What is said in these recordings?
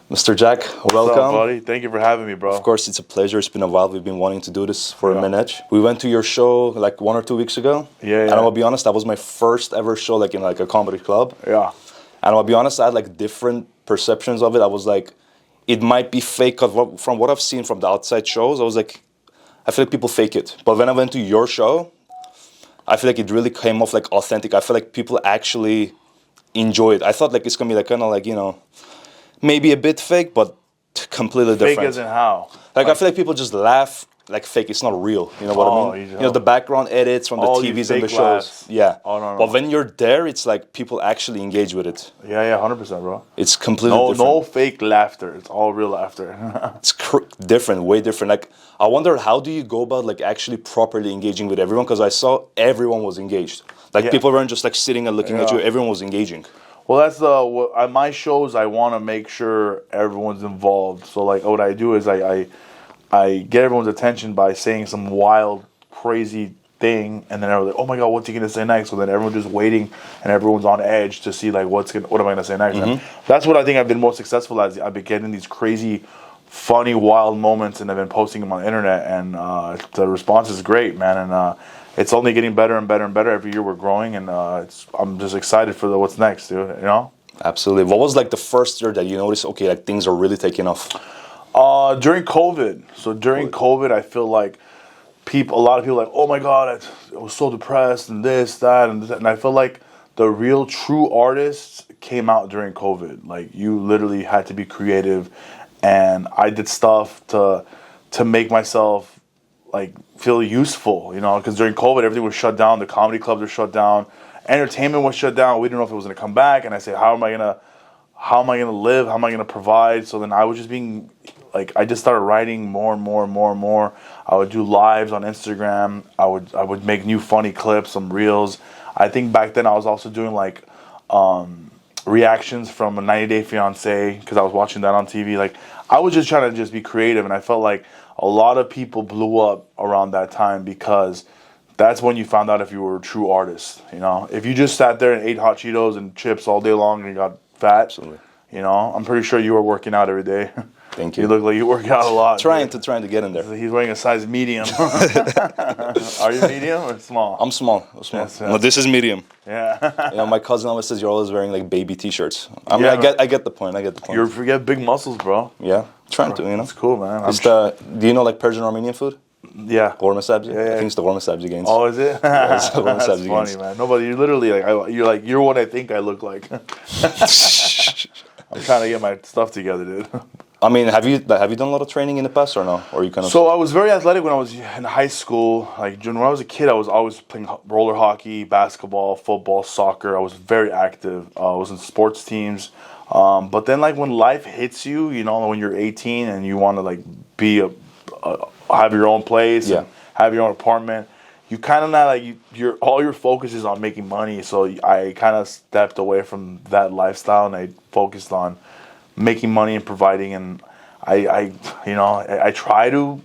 Mr. Jack, welcome. What's up, buddy? Thank you for having me, bro. Of course, it's a pleasure. It's been a while. We've been wanting to do this for a minute. We went to your show like 1 or 2 weeks ago. Yeah. And I'll be honest, that was my first ever show like in like a comedy club. Yeah. And I'll be honest, I had like different perceptions of it. I was like, it might be fake. Cause from what I've seen from the outside shows, I was like, I feel like people fake it. But when I went to your show, I feel like it really came off like authentic. I feel like people actually enjoy it. I thought like it's gonna be like kind of like, you know, maybe a bit fake, but completely different. Fake as in how? Like I feel like people just laugh like fake. It's not real. You know what I mean? You know the background edits from the TVs and the shows. Laughs. Yeah. Oh, no. But when you're there, it's like people actually engage with it. Yeah, 100%, bro. It's completely different. No fake laughter. It's all real laughter. It's different, way different. Like I wonder how do you go about like actually properly engaging with everyone? Because I saw everyone was engaged. Like people weren't just like sitting and looking at you. Everyone was engaging. Well, that's at my shows. I want to make sure everyone's involved. So, like, what I do is I get everyone's attention by saying some wild, crazy thing, and then everyone's like, "Oh my God, what's he gonna say next?" So then everyone's just waiting, and everyone's on edge to see like what am I gonna say next? And that's what I think I've been most successful at. I've been getting these crazy, funny, wild moments, and I've been posting them on the internet, and the response is great, man. And it's only getting better and better and better every year. We're growing, and I'm just excited for what's next, dude. You know? Absolutely. What was like the first year that you noticed? Okay, like things are really taking off. During COVID. So during COVID, I feel like a lot of people are like, oh my God, I was so depressed and this, that, and I feel like the real true artists came out during COVID. Like you literally had to be creative, and I did stuff to make myself like feel useful, you know, because during COVID everything was shut down. The comedy clubs were shut down, entertainment was shut down. We didn't know if it was going to come back, and I said, how am I gonna live? How am I gonna provide? So then I was just being like, I just started writing more and more and more and more. I would do lives on Instagram. I would make new funny clips, some reels. I think back then I was also doing like reactions from a 90 Day Fiancé because I was watching that on TV. Like I was just trying to just be creative, and I felt like a lot of people blew up around that time because that's when you found out if you were a true artist. You know, if you just sat there and ate hot Cheetos and chips all day long and you got fat, Absolutely. You know, I'm pretty sure you were working out every day. Thank you. You look like you work out a lot. Trying to get in there. He's wearing a size medium. Are you medium or small? I'm small. Yes. No, this is medium. Yeah. You know, my cousin always says you're always wearing like baby T-shirts. I mean, I get the point. You get big muscles, bro. Yeah, trying to, you know. That's cool, man. Do you know like Persian Armenian food? Yeah. Gorma sabzi? Yeah. I think it's the gorma sabzi gains. Oh, is it? Yeah, it's the gorma That's sabzi funny, gains. man. Nobody, you're literally you're what I think I look like. I'm trying to get my stuff together, dude. I mean, have you done a lot of training in the past or no? Or you kind of? So I was very athletic when I was in high school. Like when I was a kid, I was always playing roller hockey, basketball, football, soccer. I was very active. I was in sports teams. But then, like when life hits you, you know, when you're 18 and you want to like have your own place, and have your own apartment, you kind of not like all your focus is on making money. So I kind of stepped away from that lifestyle and I focused on making money and providing. And I try to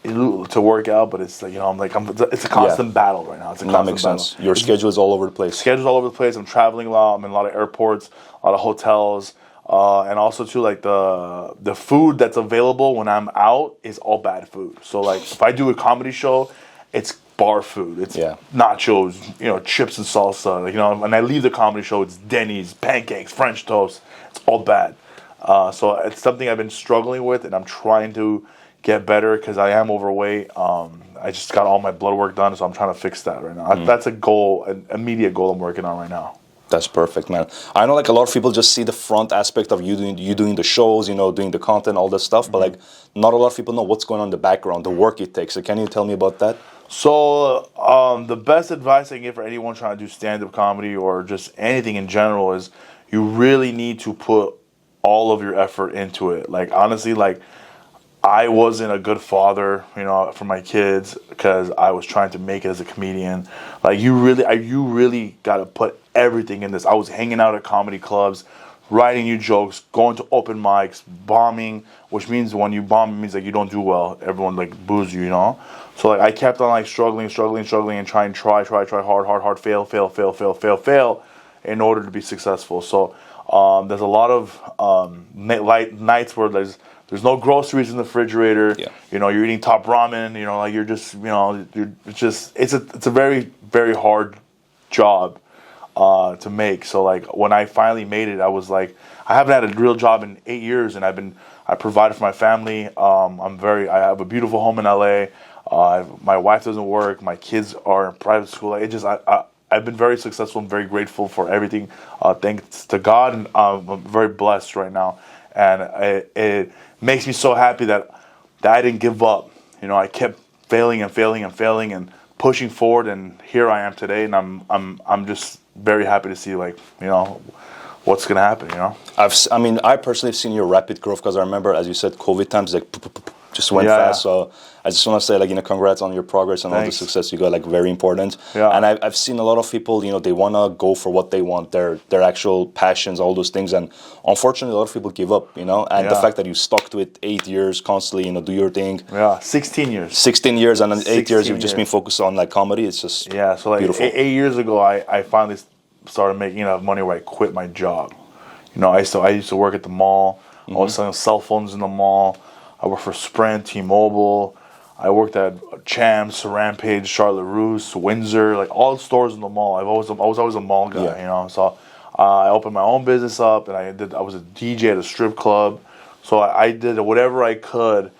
work out, but it's like, you know, it's a constant battle right now. It's a constant that makes battle. sense. Your schedule is all over the place. Schedule's all over the place. I'm traveling a lot. I'm in a lot of airports, a lot of hotels, and also too like the food that's available when I'm out is all bad food. So like if I do a comedy show, it's bar food. It's nachos, you know, chips and salsa. Like, you know, when I leave the comedy show, it's Denny's, pancakes, French toast. It's all bad. So it's something I've been struggling with, and I'm trying to get better because I am overweight. I just got all my blood work done, so I'm trying to fix that right now. That's a goal, an immediate goal I'm working on right now. That's perfect, man. I know like a lot of people just see the front aspect of you doing the shows, you know, doing the content, all this stuff, but like not a lot of people know what's going on in the background, the work it takes. So can you tell me about that? So the best advice I can give for anyone trying to do stand-up comedy or just anything in general is you really need to put all of your effort into it. Like honestly, like I wasn't a good father, you know, for my kids because I was trying to make it as a comedian. Like you really got to put everything in this. I was hanging out at comedy clubs, writing new jokes, going to open mics, bombing, which means when you bomb, it means like you don't do well. Everyone like boos you, you know? So like I kept on like struggling and try hard, fail in order to be successful. So There's a lot of nights where there's no groceries in the refrigerator. Yeah. You know, you're eating top ramen. You know, like it's a very, very hard job to make. So like when I finally made it, I was like, I haven't had a real job in 8 years, and I provided for my family. I have a beautiful home in LA. My wife doesn't work. My kids are in private school. I've been very successful and very grateful for everything. Thanks to God, and I'm very blessed right now. And it makes me so happy that I didn't give up. You know, I kept failing and pushing forward, and here I am today. And I'm just very happy to see, like, you know, what's gonna happen. You know, I personally have seen your rapid growth, because I remember, as you said, COVID times like just went fast. So I just want to say, like, you know, congrats on your progress and all the success you got. Like, very important. Yeah. And I've seen a lot of people, you know, they want to go for what they want, their actual passions, all those things. And unfortunately, a lot of people give up, you know. And the fact that you stuck to it 8 years constantly, you know, do your thing. Yeah, 16 years. 16 years, and then 8 years you've just been focused on like comedy. It's just so like beautiful. 8 years ago, I finally started making enough money where I quit my job. You know, I used to work at the mall. I was selling cell phones in the mall. I worked for Sprint, T-Mobile. I worked at Champs, Rampage, Charlotte Russe, Windsor, like all the stores in the mall. I was always a mall guy, you know. So I opened my own business up, and I was a DJ at a strip club. So I did whatever I could.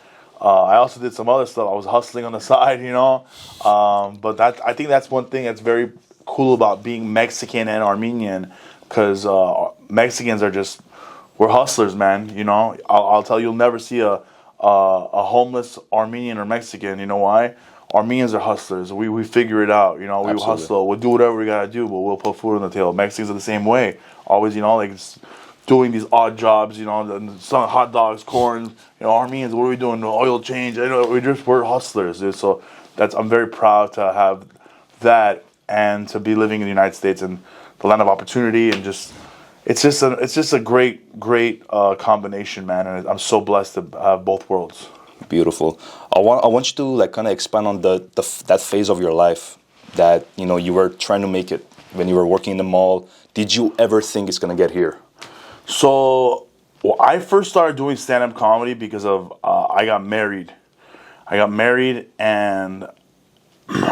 I also did some other stuff. I was hustling on the side, you know. But I think that's one thing that's very cool about being Mexican and Armenian, because Mexicans are we're hustlers, man. You know, I'll tell you, you'll never see a homeless Armenian or Mexican. You know why? Armenians are hustlers. We figure it out. You know, we hustle. We'll do whatever we gotta do, but we'll put food on the table. Mexicans are the same way. Always, you know, like doing these odd jobs. You know, some hot dogs, corn. You know, Armenians, what are we doing? Oil change. You know, we're hustlers, dude. So I'm very proud to have that, and to be living in the United States and the land of opportunity, and it's just a great combination, man, and I'm so blessed to have both worlds. Beautiful. I want you to like kind of expand on that phase of your life that, you know, you were trying to make it when you were working in the mall. Did you ever think it's gonna get here? So, I first started doing stand-up comedy because of I got married. And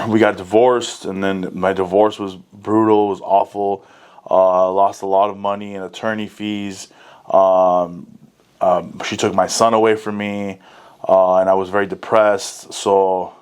we got divorced, and then my divorce was brutal. It was awful. Lost a lot of money in attorney fees. She took my son away from me, and I was very depressed. So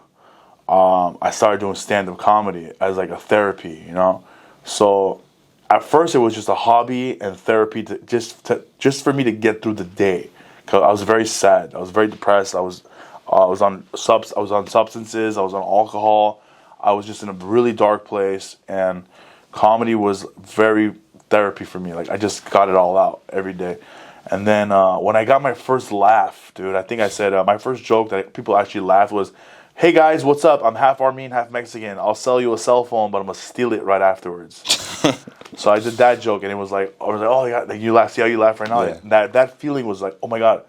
I started doing stand-up comedy as like a therapy, you know. So at first it was just a hobby and therapy just for me to get through the day, because I was very sad. I was very depressed. I was on substances. I was on alcohol. I was just in a really dark place, and comedy was very therapy for me. Like, I just got it all out every day. And then when I got my first laugh, dude, I think I said my first joke that people actually laughed was, "Hey guys, what's up? I'm half Armenian, half Mexican. I'll sell you a cell phone, but I'm gonna steal it right afterwards." So I did that joke, and it was like, I was like, "Oh yeah, like, you laugh. See how you laugh right now?" Yeah. That feeling was like, "Oh my god,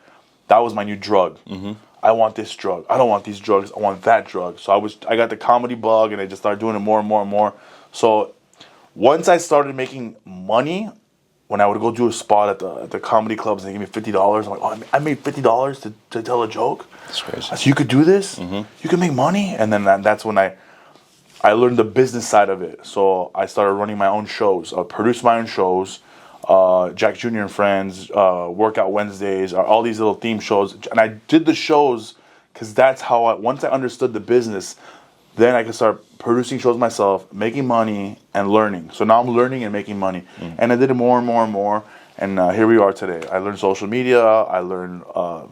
that was my new drug. I want this drug. I don't want these drugs. I want that drug." So I got the comedy bug, and I just started doing it more and more and more. So once I started making money, when I would go do a spot at the comedy clubs and they give me $50, I'm like, "Oh, I made $50 to tell a joke." That's crazy. So you could do this? You can make money? And then that's when I learned the business side of it. So I started running my own shows. I produced my own shows. Jack Jr. and Friends, Workout Wednesdays, all these little theme shows. And I did the shows because that's how once I understood the business, then I could start producing shows myself, making money, and learning. So now I'm learning and making money. And I did it more and more and more. And here we are today. I learned social media. I learned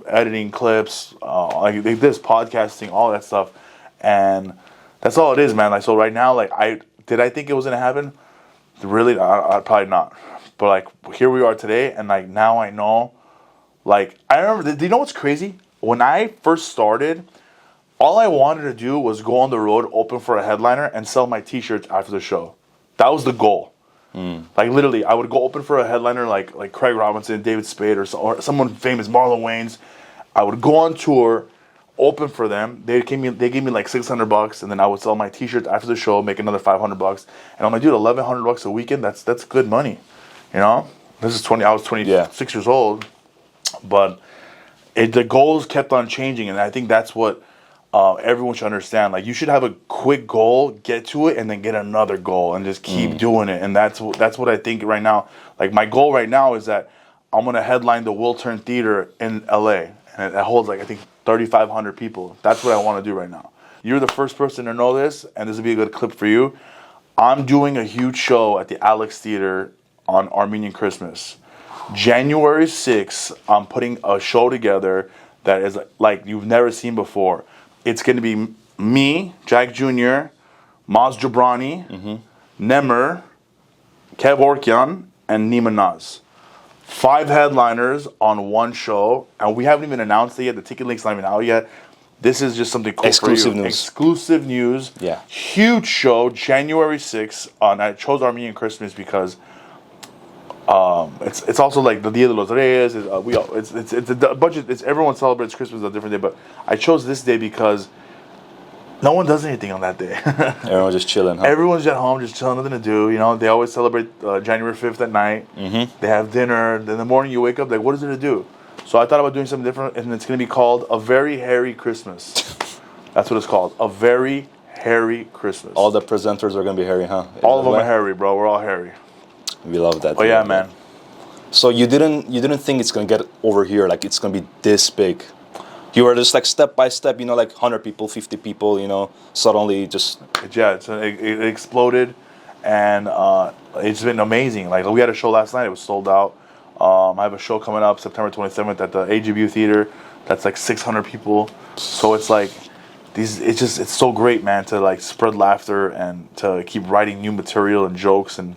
editing clips, like this, podcasting, all that stuff. And that's all it is, man. Like, so right now, like, did I think it was going to happen? Really? I probably not. But like, here we are today, and like now I know. Like, I remember. Do you know what's crazy? When I first started, all I wanted to do was go on the road, open for a headliner, and sell my T-shirts after the show. That was the goal. Like, literally, I would go open for a headliner like Craig Robinson, David Spade, or someone famous, Marlon Wayans. I would go on tour, open for them. They gave me like $600, and then I would sell my T-shirts after the show, make another $500. And I'm like, dude, $1,100 a weekend. That's good money. You know, This is 20. I was 26 years old, but the goals kept on changing, and I think that's what everyone should understand. Like, you should have a quick goal, get to it, and then get another goal, and just keep doing it. And that's what I think right now. Like, my goal right now is that I'm gonna headline the Will Turn Theater in LA, and it holds, like, I think 3,500 people. That's what I want to do right now. You're the first person to know this, and this will be a good clip for you. I'm doing a huge show at the Alex Theater on Armenian Christmas. January 6th, I'm putting a show together that is like you've never seen before. It's going to be me, Jack Jr., Maz Jobrani, Nemer, Kev Orkian, and Nima Naz. 5 headliners on one show, and we haven't even announced it yet. The ticket link's not even out yet. This is just something cool Exclusive for you. news. Exclusive news. Yeah. Huge show, January 6th. I chose Armenian Christmas because it's also like the Dia de los Reyes. It's a bunch of, everyone celebrates Christmas on a different day, but I chose this day because no one does anything on that day. Everyone's just chilling, huh? Everyone's at home, just chilling, nothing to do. You know, they always celebrate January 5th at night. They have dinner. Then in the morning you wake up, like, what is there to do? So I thought about doing something different, and it's going to be called A Very Hairy Christmas. That's what it's called. A Very Hairy Christmas. All the presenters are gonna be hairy, huh? All of them are hairy, bro. We're all hairy. We love that. Oh yeah, man. So you didn't think it's gonna get over here, like it's gonna be this big? You were just like step by step, you know, like 100 people, 50 people, you know, suddenly just... Yeah, it exploded, and it's been amazing. Like, we had a show last night, it was sold out. I have a show coming up September 27th at the AGBU Theater. That's like 600 people. So it's like, it's so great, man, to like spread laughter and to keep writing new material and jokes and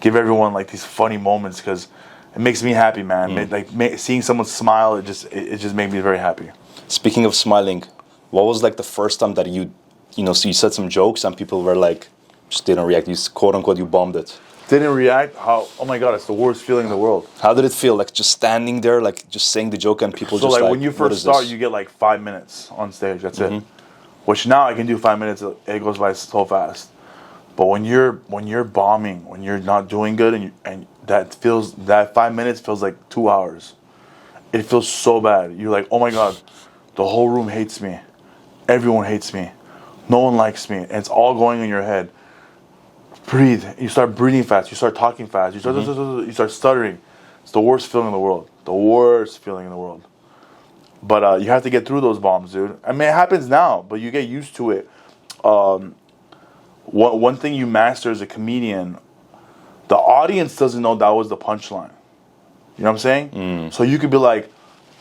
give everyone like these funny moments, because it makes me happy, man. Like seeing someone smile, it just made me very happy. Speaking of smiling, what was like the first time that you so you said some jokes and people were like, just didn't react, you quote unquote, you bombed it? Didn't react? How? Oh my God, it's the worst feeling in the world. How did it feel, like just standing there, like just saying the joke and people just like, when you first start, you get like 5 minutes on stage, that's it. Which now I can do 5 minutes, it goes by so fast. But when you're bombing, when you're not doing good, and that 5 minutes feels like 2 hours. It feels so bad. You're like, oh my God, the whole room hates me. Everyone hates me. No one likes me. And it's all going in your head. Breathe. You start breathing fast. You start talking fast. You start stuttering. It's the worst feeling in the world. The worst feeling in the world. But you have to get through those bombs, dude. I mean, it happens now, but you get used to it. One thing you master as a comedian, the audience doesn't know that was the punchline. You know what I'm saying? So you could be like,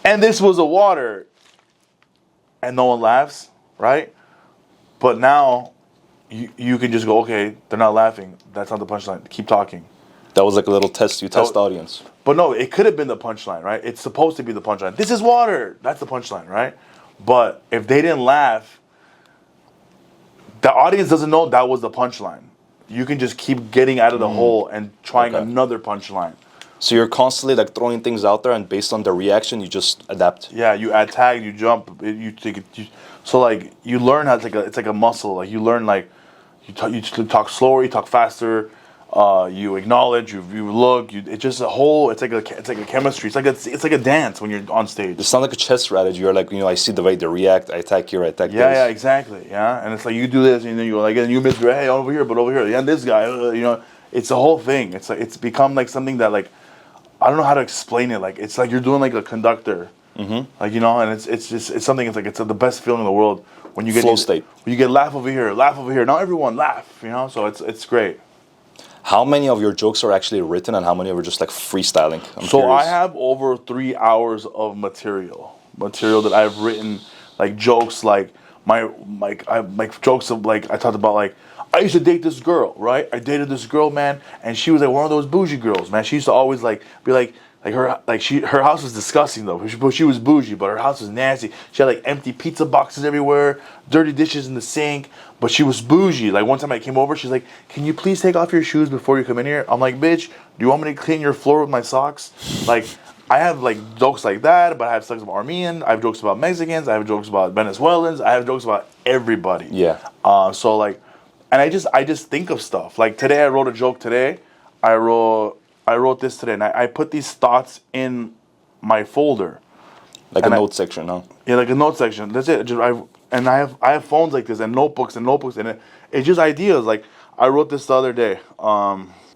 and this was a water, and no one laughs, right? But now you can just go, okay, they're not laughing. That's not the punchline. Keep talking. That was like a little test. You test the audience. But no, it could have been the punchline, right? It's supposed to be the punchline. This is water. That's the punchline, right? But if they didn't laugh, the audience doesn't know that was the punchline. You can just keep getting out of the hole and trying another punchline. So you're constantly like throwing things out there, and based on the reaction, you just adapt. Yeah, you add tag, you jump, you take it. So like you learn how it's like a muscle. Like you learn like you talk slower, you talk faster. You acknowledge, you look. It's just a whole. It's like a chemistry. It's like a dance when you're on stage. It's not like a chess strategy. You're like, I see the way they react. I attack here. I attack. Yeah, exactly. Yeah, and it's like you do this, and then you like, and you miss. Hey, over here, but over here. Yeah, this guy. It's a whole thing. It's like it's become like something that like I don't know how to explain it. Like it's like you're doing like a conductor. Like and it's something. It's like it's the best feeling in the world when you get flow state. When you get laugh over here, laugh over here. Now everyone laugh. So it's great. How many of your jokes are actually written, and how many are just like freestyling? I'm so curious. I have over 3 hours of material that I've written, like jokes, like my jokes of like I talked about like I used to date this girl, right? I dated this girl, man, and she was like one of those bougie girls, man. She used to always like be like her house was disgusting though. She was bougie, but her house was nasty. She had like empty pizza boxes everywhere, dirty dishes in the sink. But she was bougie. Like one time I came over, she's like, "Can you please take off your shoes before you come in here?" I'm like, "Bitch, do you want me to clean your floor with my socks?" Like I have like jokes like that, but I have jokes about Armenian. I have jokes about Mexicans. I have jokes about Venezuelans. I have jokes about everybody. Yeah. So like, and I just think of stuff. Like today, I wrote a joke. Today, I I wrote this today, and I put these thoughts in my folder. Like and a note section, huh? Yeah, like a note section. That's it. I have phones like this and notebooks, and it's just ideas. Like I wrote this the other day.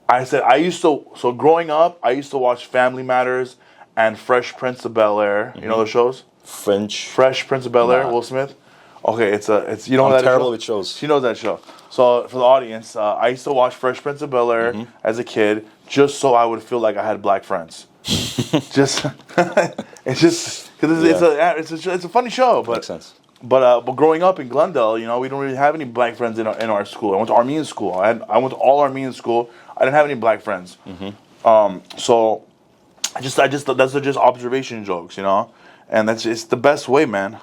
I said so growing up, I used to watch Family Matters and Fresh Prince of Bel-Air. You know the shows? Fresh Prince of Bel-Air, Will Smith. Okay, it's you know I'm that terrible show? with shows. She knows that show. So for the audience, I used to watch Fresh Prince of Bel-Air as a kid, just so I would feel like I had black friends. just it's just because it's a funny show, but makes sense. But growing up in Glendale, you know, we don't really have any black friends in our school. I went to Armenian school. I went to all Armenian school. I didn't have any black friends. So I just that's just observation jokes, you know, and it's the best way, man.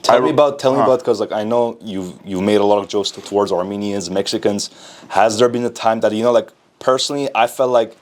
Tell me about because like I know you've made a lot of jokes towards Armenians, Mexicans. Has there been a time that, you know, like personally I felt like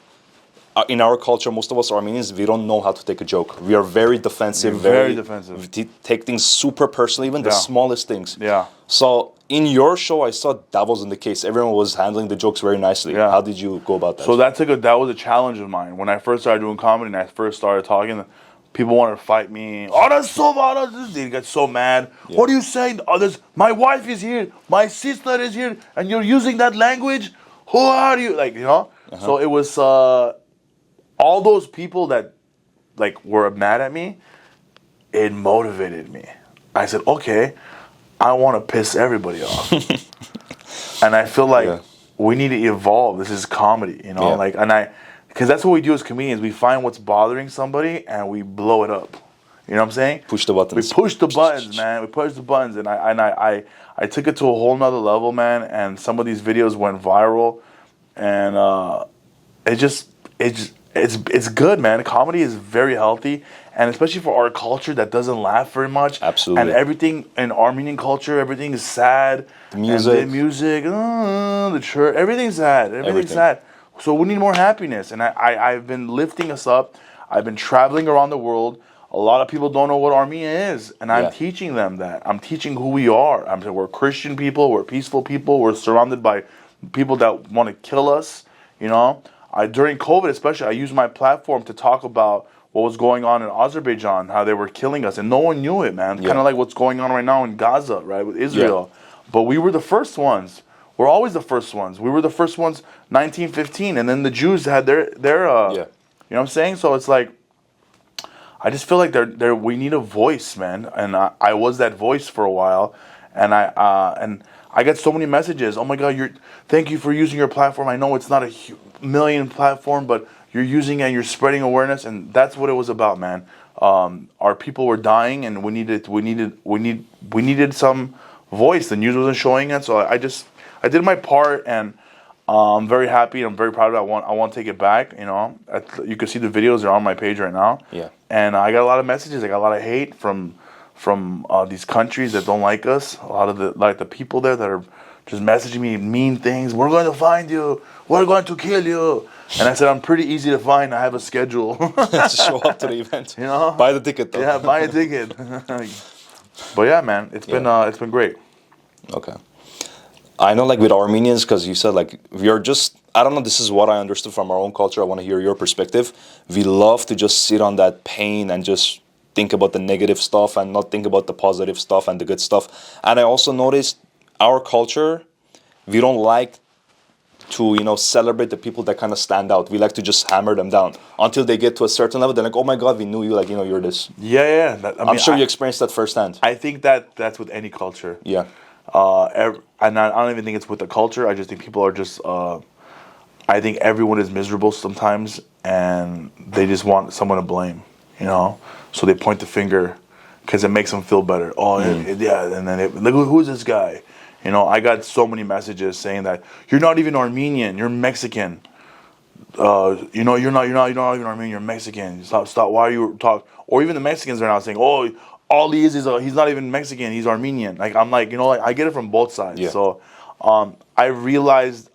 in our culture, most of us Armenians, we don't know how to take a joke. We are very defensive. Very defensive. We take things super personally, even the smallest things. Yeah. So in your show, I saw that wasn't the case. Everyone was handling the jokes very nicely. Yeah. How did you go about that? So that was a challenge of mine. When I first started doing comedy and I first started talking, people wanted to fight me. Oh, that's so bad. They get so mad. Yeah. What are you saying? Oh, my wife is here. My sister is here. And you're using that language? Who are you? Like, you know? So it was... all those people that like were mad at me, it motivated me. I said, okay, I want to piss everybody off. And I feel like we need to evolve. This is comedy, you know? Because that's what we do as comedians. We find what's bothering somebody and we blow it up. You know what I'm saying? Push the buttons. We push the buttons, man. We push the buttons. And I took it to a whole nother level, man. And some of these videos went viral. And it's good, man. Comedy is very healthy, and especially for our culture that doesn't laugh very much. Absolutely. And everything in Armenian culture, everything is sad. The music, the church, everything's sad. Everything's sad. So we need more happiness, and I've been lifting us up. I've been traveling around the world. A lot of people don't know what Armenia is, and I'm teaching them that. I'm teaching who we are. I'm saying we're Christian people. We're peaceful people. We're surrounded by people that want to kill us, you know. During COVID especially, I used my platform to talk about what was going on in Azerbaijan, how they were killing us, and no one knew it, man. Kind of like what's going on right now in Gaza, right, with Israel. But we were the first ones. We're always the first ones. We were the first ones 1915, and then the Jews had their you know what I'm saying? So it's like, I just feel like we need a voice, man. And I was that voice for a while, and I get so many messages. Oh my God, thank you for using your platform. I know it's not a million platform, but you're using it and you're spreading awareness, and that's what it was about, man. Our people were dying, and we needed some voice. The news wasn't showing it, so I did my part, and I'm very happy. I'm very proud of it. I want to take it back. You know, you can see the videos are on my page right now. Yeah. And I got a lot of messages. I got a lot of hate from these countries that don't like us. A lot of the people there that are just messaging me mean things. We're going to find you. We're going to kill you. And I said, I'm pretty easy to find. I have a schedule. Just show up to the event. You know, buy the ticket though. Yeah, buy a ticket. But yeah, man, it's been great. Okay. I know, like with Armenians, because you said like we are just, I don't know, this is what I understood from our own culture. I want to hear your perspective. We love to just sit on that pain and just think about the negative stuff and not think about the positive stuff and the good stuff. And I also noticed our culture, we don't like to, you know, celebrate the people that kind of stand out. We like to just hammer them down until they get to a certain level. They're like, oh my God, we knew you, like, you know, you're this. Yeah. I'm sure you experienced that firsthand. I think that's with any culture. Yeah. And I don't even think it's with the culture. I just think people are just, I think everyone is miserable sometimes, and they just want someone to blame, you know? So they point the finger because it makes them feel better. Oh, yeah, and then look, who's this guy? You know, I got so many messages saying that you're not even Armenian, you're Mexican. You know, you're not even Armenian, you're Mexican. Stop. Why are you talk? Or even the Mexicans are now saying, oh, all he is he's not even Mexican, he's Armenian. Like, I'm like, you know, like, I get it from both sides. Yeah. So I realized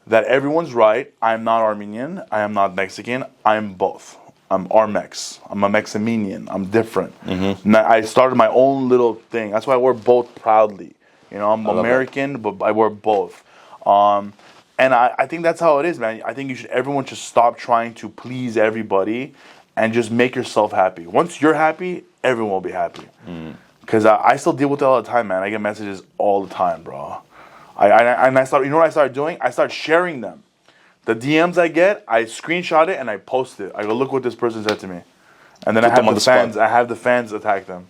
that everyone's right. I'm not Armenian. I am not Mexican. I'm both. I'm Armex. I'm a Mexamenian. I'm different. Mm-hmm. I started my own little thing. That's why I wear both proudly. You know, I'm American, but I wear both. And I think that's how it is, man. I think everyone should stop trying to please everybody and just make yourself happy. Once you're happy, everyone will be happy. Because I still deal with it all the time, man. I get messages all the time, bro. I start, you know what I started doing? I start sharing them. The DMs I get, I screenshot it and I post it. I go, look what this person said to me. And then I have the fans attack them.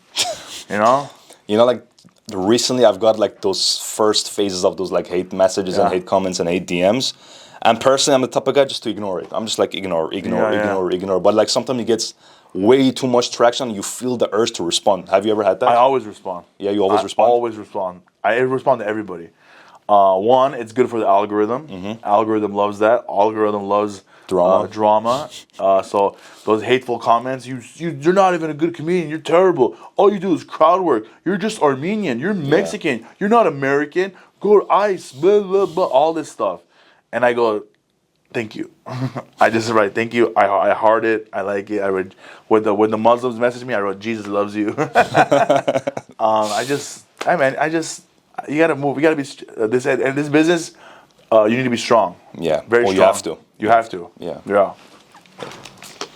You know? You know, like, recently I've got like those first phases of those like hate messages and hate comments and hate DMs. And personally, I'm the type of guy just to ignore it. I'm just like, ignore. But like sometimes it gets way too much traction. You feel the urge to respond. Have you ever had that? I always respond. Yeah, you always respond? I always respond. I respond to everybody. One, it's good for the algorithm. Algorithm loves that. Algorithm loves drama. So those hateful comments, you're not even a good comedian. You're terrible. All you do is crowd work. You're just Armenian. You're Mexican. You're not American. Go ice. Blah blah blah. All this stuff, and I go, thank you. I just write thank you. I heart it. I like it. I read when the Muslims message me. I wrote Jesus loves you. You gotta move. You gotta be in this business. You need to be strong. Yeah. Very strong. You have to. You have to. Yeah.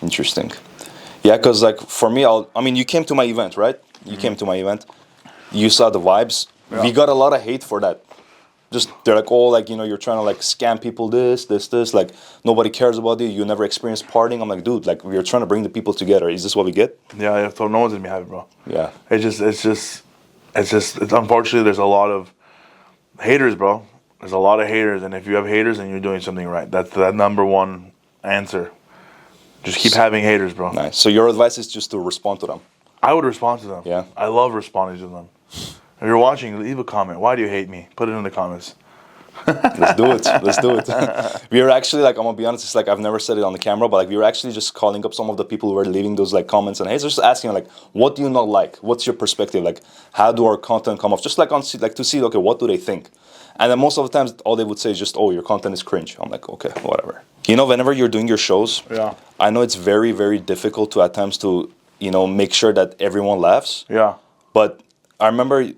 Interesting. Yeah, because like for me, you came to my event, right? You came to my event. You saw the vibes. Yeah. We got a lot of hate for that. Just they're like, oh, like, you know, you're trying to like scam people. This. Like nobody cares about you. You never experienced partying. I'm like, dude, like we're trying to bring the people together. Is this what we get? Yeah. So no one's gonna be happy, bro. Yeah. It's just unfortunately there's a lot of haters, bro. There's a lot of haters, and if you have haters, then you're doing something right. That's the number one answer. Just keep having haters, bro. Nice. So your advice is just to respond to them. I would respond to them. Yeah. I love responding to them. If you're watching, leave a comment. Why do you hate me? Put it in the comments. Let's do it. We were actually like, I'm gonna be honest, it's like I've never said it on the camera, but like we were actually just calling up some of the people who were leaving those like comments and hates, just asking like, what do you not like? What's your perspective? Like, how do our content come off? Just like to see, okay, what do they think? And then most of the times, all they would say is just, oh, your content is cringe. I'm like, okay, whatever. You know, whenever you're doing your shows, I know it's very, very difficult to at times to, you know, make sure that everyone laughs. Yeah. But I remember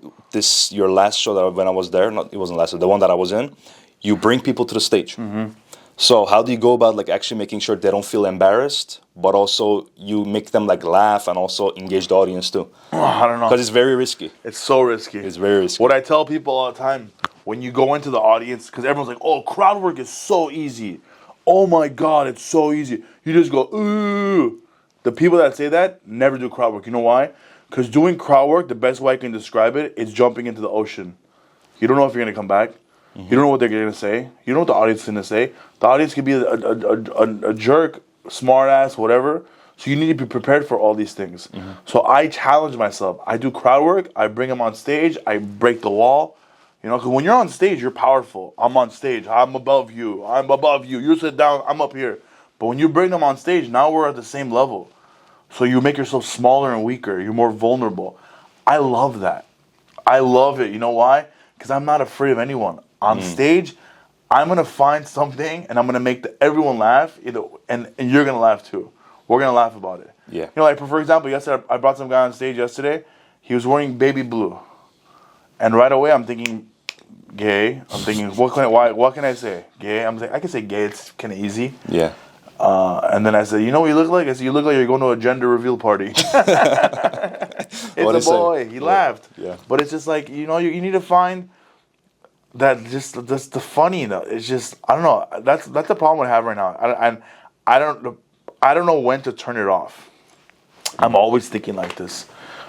your last show that when I was there, it wasn't last show, the one that I was in, you bring people to the stage. So how do you go about like actually making sure they don't feel embarrassed, but also you make them like laugh and also engage the audience too? I don't know. Because it's very risky. It's so risky. It's very risky. What I tell people all the time, when you go into the audience, because everyone's like, oh, crowd work is so easy. Oh my God, it's so easy. You just go, ooh. The people that say that never do crowd work. You know why? Because doing crowd work, the best way I can describe it is jumping into the ocean. You don't know if you're going to come back. You don't know what they're going to say. You don't know what the audience is going to say. The audience could be a jerk, smart ass, whatever. So you need to be prepared for all these things. So I challenge myself. I do crowd work. I bring them on stage. I break the wall. You know, because when you're on stage, you're powerful. I'm on stage. I'm above you. I'm above you. You sit down. I'm up here. But when you bring them on stage, now we're at the same level. So you make yourself smaller and weaker. You're more vulnerable. I love that. I love it. You know why? Because I'm not afraid of anyone. On stage, I'm going to find something and I'm going to make everyone laugh. And you're going to laugh too. We're going to laugh about it. Yeah. You know, like for example, yesterday, I brought some guy on stage yesterday. He was wearing baby blue. And right away, I'm thinking gay. I'm thinking, what can I say? Gay. I'm like, I can say gay. It's kind of easy. Yeah. And then I said, you know what you look like? I said, you look like you're going to a gender reveal party. It's a boy. He laughed. Yeah. But it's just like, you know, you need to find that just the funny. It's just, I don't know. That's the problem I have right now. I don't know when to turn it off. I'm always thinking like this.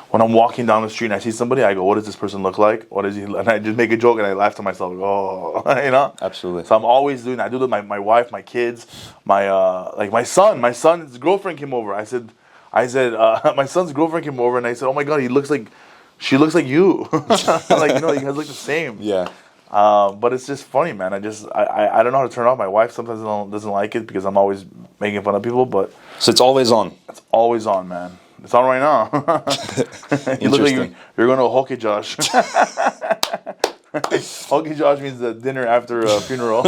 When I'm walking down the street and I see somebody, I go, what does this person look like? What is he? And I just make a joke and I laugh to myself. Oh, you know? Absolutely. So I'm always doing that. I do that with my wife, my kids, my son. My son's girlfriend came over. I said, my son's girlfriend came over and I said, oh my God, she looks like you. Like, you know, you guys look the same. Yeah. But it's just funny, man. I don't know how to turn it off. My wife sometimes doesn't like it because I'm always making fun of people, but. So it's always on. It's always on, man. It's on right now. You look like you're going to a Hockey Josh. Hockey Josh means the dinner after a funeral.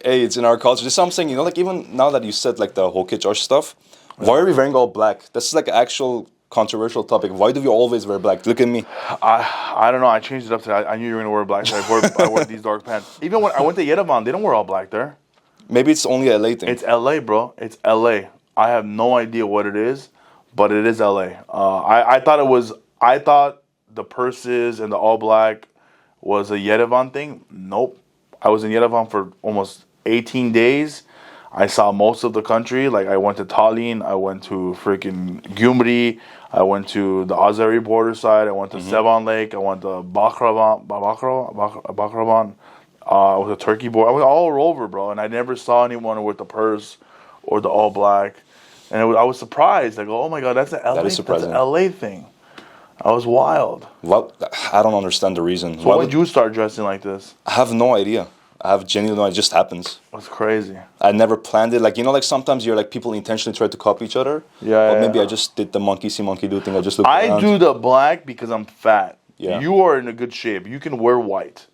Hey, it's in our culture. There's something, you know, like even now that you said like the Hockey Josh stuff, why are we wearing all black? That's like actual controversial topic. Why do we always wear black? Look at me. I don't know. I changed it up today. I knew you were gonna wear black. So I wore these dark pants. Even when I went to Yerevan, they don't wear all black there. Maybe it's only a LA thing. It's LA, bro. It's LA. I have no idea what it is, but it is LA. I thought the purses and the all black was a Yerevan thing. Nope. I was in Yerevan for almost 18 days. I saw most of the country. Like, I went to Tallinn, I went to freaking Gyumri, I went to the Azeri border side, I went to Sevan Lake, I went to Bakravan. I was a Turkey border. I was all over, bro, and I never saw anyone with the purse or the all black. And I was surprised. I go, oh my God, that's an LA, that is surprising. That's an LA thing. I was wild. Well, I don't understand the reason. So when did you start dressing like this? I have no idea. I have genuinely no idea. It just happens. That's crazy. I never planned it. Like, you know, like sometimes you're like people intentionally try to copy each other. Yeah. Or maybe I just did the monkey see, monkey do thing. I just looked around. I do the black because I'm fat. Yeah. You are in a good shape. You can wear white.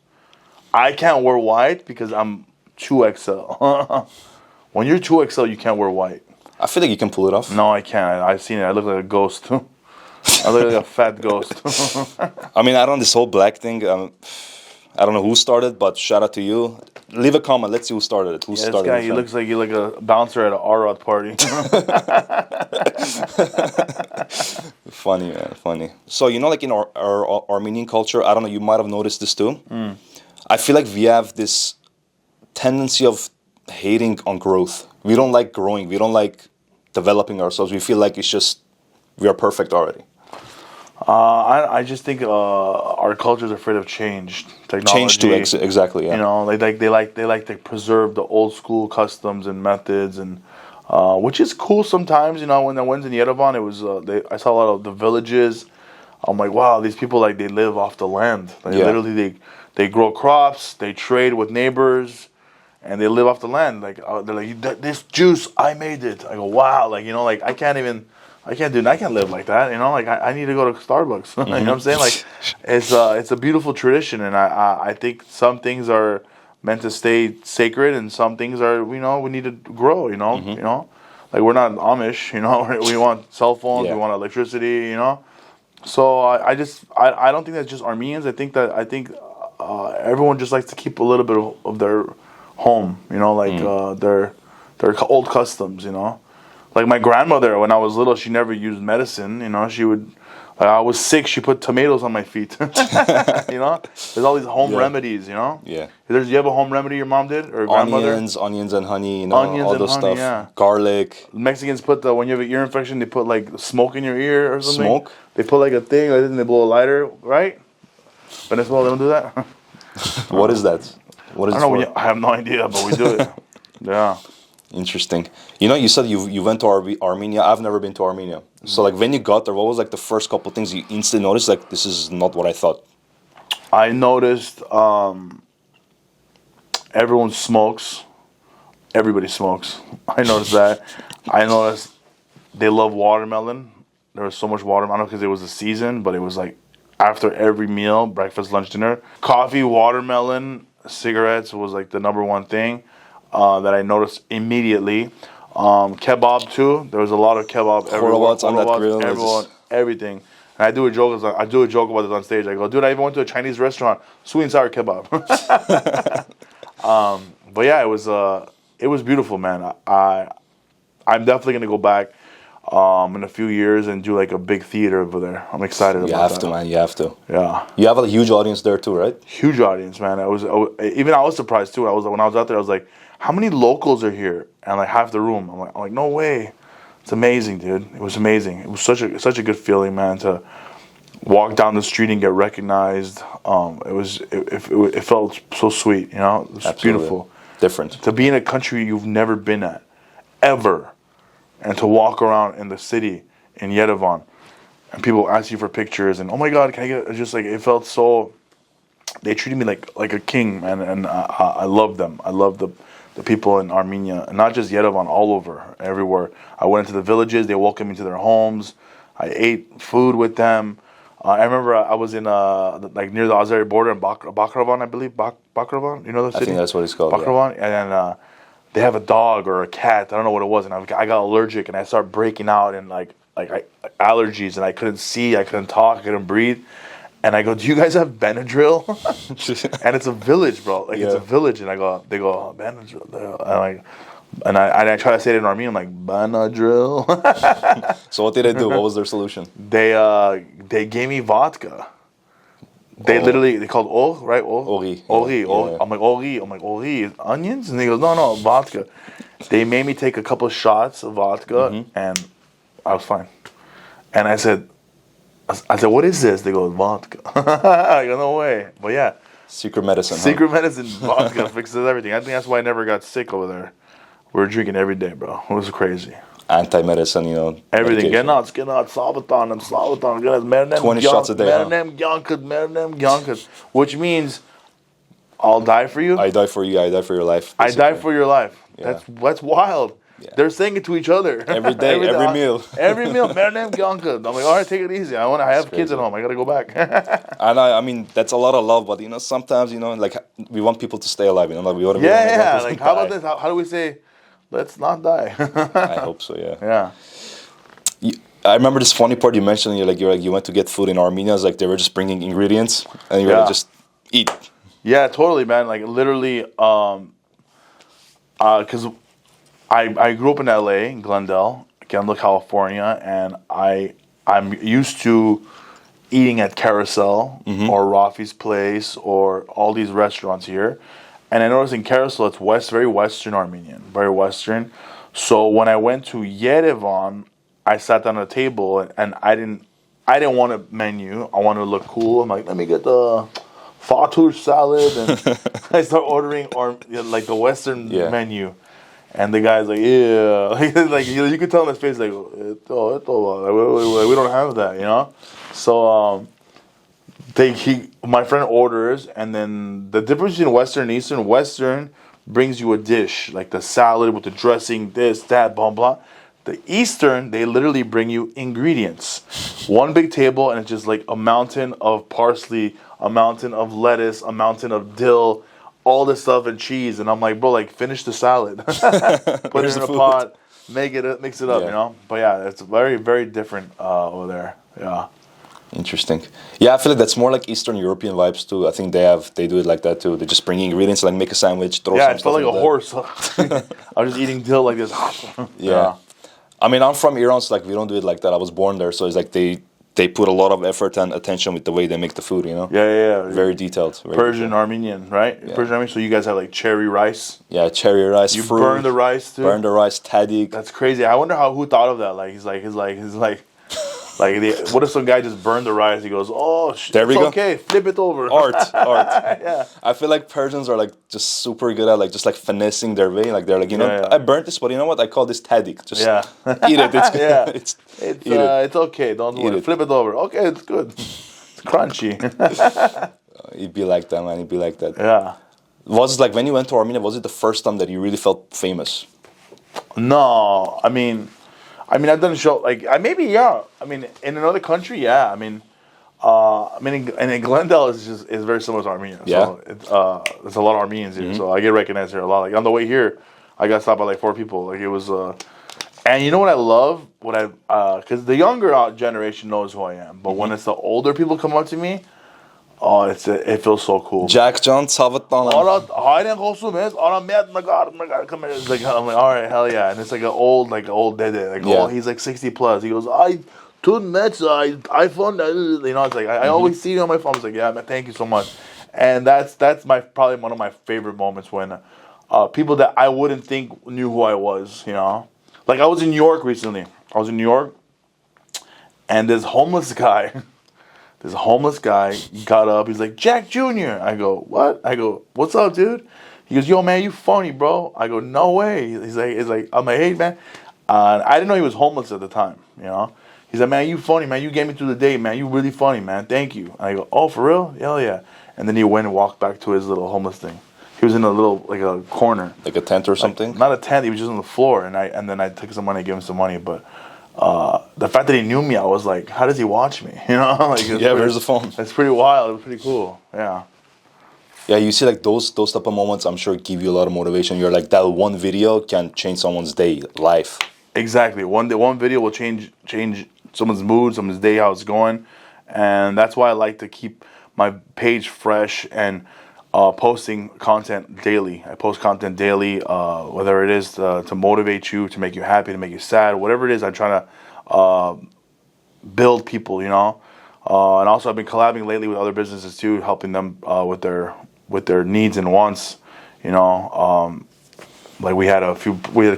I can't wear white because I'm 2XL. When you're 2XL, you can't wear white. I feel like you can pull it off. No, I can't. I've seen it. I look like a ghost. I look like a fat ghost. I mean, I don't know this whole black thing. I don't know who started, but shout out to you. Leave a comment. Let's see who started it. This guy, he looks like you're like a bouncer at an Arad party. Funny, man. Funny. So, you know, like in our Armenian culture, I don't know, you might have noticed this too. I feel like we have this tendency of hating on growth. We don't like growing. We don't like developing ourselves. We feel like it's just, we are perfect already. I just think our culture is afraid of change, technology. Change too, exactly. Yeah. You know, they like to preserve the old school customs and methods, and which is cool sometimes. You know, when I went in Yerevan, it was I saw a lot of the villages. I'm like, wow, these people like they live off the land. Like, literally, they grow crops, they trade with neighbors, and they live off the land. Like they're like, this juice, I made it. I go, wow, like, you know, like I can't live like that, you know. Like I need to go to Starbucks. You know what I'm saying? Like it's a beautiful tradition, and I think some things are meant to stay sacred, and some things are, you know, we need to grow. You know, you know, like we're not Amish. You know, we want cell phones, we want electricity. You know, so I don't think that's just Armenians. I think everyone just likes to keep a little bit of their home. You know, like their old customs. You know. Like my grandmother, when I was little, she never used medicine. You know, she would. I was sick. She put tomatoes on my feet. You know, there's all these home remedies. You know. Yeah. You have a home remedy your mom did or grandmother? Onions and honey. You know, all those honey, stuff. Yeah. Garlic. Mexicans put when you have an ear infection, they put like smoke in your ear or something. Smoke. They put like a thing, and they blow a lighter, right? Venezuela, they don't do that. What is that? What is it for? I have no idea, but we do it. Yeah. Interesting. You know, you said you went to Armenia. I've never been to Armenia. So, like, when you got there, what was, like, the first couple things you instantly noticed? Like, this is not what I thought. I noticed everyone smokes. Everybody smokes. I noticed that. I noticed they love watermelon. There was so much watermelon. I don't know because it was the season, but it was, like, after every meal, breakfast, lunch, dinner. Coffee, watermelon, cigarettes was, like, the number one thing. That I noticed immediately. Kebab too. There was a lot of kebab everywhere. On that grill. Everything. And I do a joke about this on stage. I go, dude, I even went to a Chinese restaurant, sweet and sour kebab. But yeah, it was beautiful, man. I'm definitely gonna go back in a few years and do like a big theater over there. I'm excited about that. You have to, man. You have to. Yeah. You have a huge audience there too, right? Huge audience, man. I was surprised too. When I was out there, I was like, how many locals are here? And like half the room. I'm like, no way. It's amazing, dude. It was amazing. It was such a good feeling, man, to walk down the street and get recognized. It felt so sweet, you know. It was beautiful. Different. To be in a country you've never been at, ever, and to walk around in the city in Yerevan, and people ask you for pictures, and oh my God, can I get? Just like it felt so. They treated me like a king, man, and I love them. I love the people in Armenia, and not just Yerevan, all over, everywhere. I went into the villages. They welcomed me to their homes. I ate food with them. I remember I was in like near the Azeri border in Bakravan, I believe. Bakravan, you know the city? I think that's what it's called. Bakravan, yeah. And then they have a dog or a cat. I don't know what it was, and I got allergic, and I started breaking out in like allergies, and I couldn't see, I couldn't talk, I couldn't breathe. And I go, do you guys have Benadryl? And it's a village, bro. Like it's a village, and they go, oh, Benadryl. And I try to say it in Armenian, I'm like, Benadryl. So what did they do? What was their solution? They gave me vodka. They called O, right? Ori. Ori. Yeah. I'm like, Ori, onions? And he goes, no, vodka. They made me take a couple of shots of vodka, and I was fine. And I said, what is this? They go, vodka. I go, no way. But yeah. Secret medicine. Secret medicine, vodka fixes everything. I think that's why I never got sick over there. We were drinking every day, bro. It was crazy. Anti-medicine, everything. Get out, Salvaton. 20 shots a day. Which means I'll die for you. I die for you. I die for your life. Basically. I die for your life. Yeah. That's wild. Yeah. They're saying it to each other every day, every meal. Every meal. I'm like, all right, take it easy. I have kids at home. I gotta go back. I mean, that's a lot of love, but sometimes like we want people to stay alive. Like we want to. Yeah. Like how about this? How do we say? Let's not die. I hope so. Yeah. Yeah. I remember this funny part you mentioned. You went to get food in Armenia. It's like they were just bringing ingredients, and you were like, just eat. Yeah, totally, man. Like literally, because I grew up in LA, in Glendale, California, and I'm used to eating at Carousel or Rafi's Place or all these restaurants here. And I noticed in Carousel it's very Western Armenian, very Western. So when I went to Yerevan, I sat down at a table and I didn't want a menu. I wanted to look cool. I'm like, let me get the fattoush salad, and I start ordering like the Western menu. And the guy's like, yeah, like you could tell in his face, like, we don't have that, So my friend orders, and then the difference between Western and Eastern. Western brings you a dish, like the salad with the dressing, this, that, blah, blah. The Eastern, they literally bring you ingredients. One big table, and it's just like a mountain of parsley, a mountain of lettuce, a mountain of dill, all this stuff and cheese. And I'm like, bro, like finish the salad. Put it in a pot, mix it up, But yeah, it's very, very different over there. Yeah. Interesting. Yeah, I feel like that's more like Eastern European vibes too. I think they do it like that too. They just bring ingredients, like make a sandwich, throw some I felt like a horse. I was just eating dill like this. Yeah. I mean, I'm from Iran, so like we don't do it like that. I was born there, so it's like they put a lot of effort and attention with the way they make the food, Yeah. Very detailed. Persian, Armenian, right? Yeah. Persian, Armenian. So you guys have like cherry rice. Yeah, cherry rice. You fruit, burn the rice too. Burn the rice, tadik. That's crazy. I wonder who thought of that. Like he's like. What if some guy just burned the rice? He goes, "Oh, there we go. Okay, flip it over." Art. Yeah. I feel like Persians are like just super good at just finessing their way. Like they're like, I burnt this, but you know what? I call this tadik. Just eat it. It's good. Yeah. It's okay. Don't worry. Flip it over. Okay, it's good. It's crunchy. It'd be like that, man. It'd be like that. Yeah. Was it like when you went to Armenia? Was it the first time that you really felt famous? No, I mean, I've done a show in another country, yeah. In Glendale is very similar to Armenia. Yeah. So there's a lot of Armenians here, so I get recognized here a lot. Like on the way here, I got stopped by like 4 people. Like it was, and you know what I love? Because the younger generation knows who I am, but when it's the older people come up to me, it feels so cool. Jack John, Salvatana. It's like, I'm like, all right, hell yeah. And it's like an old dede. He's like 60 plus. He goes, I iPhone. It's like, I always see you on my phone. I was like, yeah, man, thank you so much. And that's probably one of my favorite moments when people that I wouldn't think knew who I was, Like I was in New York recently. And this homeless guy got up. He's like, Jack Jr. I go, what? I go, what's up, dude? He goes, yo, man, you funny, bro. I go, no way. He's like, I'm like, hey, man. I didn't know he was homeless at the time, He's like, man, you funny, man. You gave me through the day, man. You really funny, man. Thank you. And I go, oh, for real? Hell yeah. And then he went and walked back to his little homeless thing. He was in a little, like a corner. Like a tent or something? Not a tent. He was just on the floor. And then I took some money, gave him some money, but... the fact that he knew me, I was like, how does he watch me? Where's the phone? It's pretty wild. It was pretty cool. Yeah. Yeah, you see, like those type of moments, I'm sure give you a lot of motivation. You're like, that one video can change someone's day, life. Exactly. One video will change someone's mood, someone's day, how it's going, and that's why I like to keep my page fresh and posting content daily. I post content daily, whether it is to motivate you, to make you happy, to make you sad, whatever it is. I'm trying to build people, you know. And also, I've been collabing lately with other businesses too, helping them with their needs and wants. You know, like we had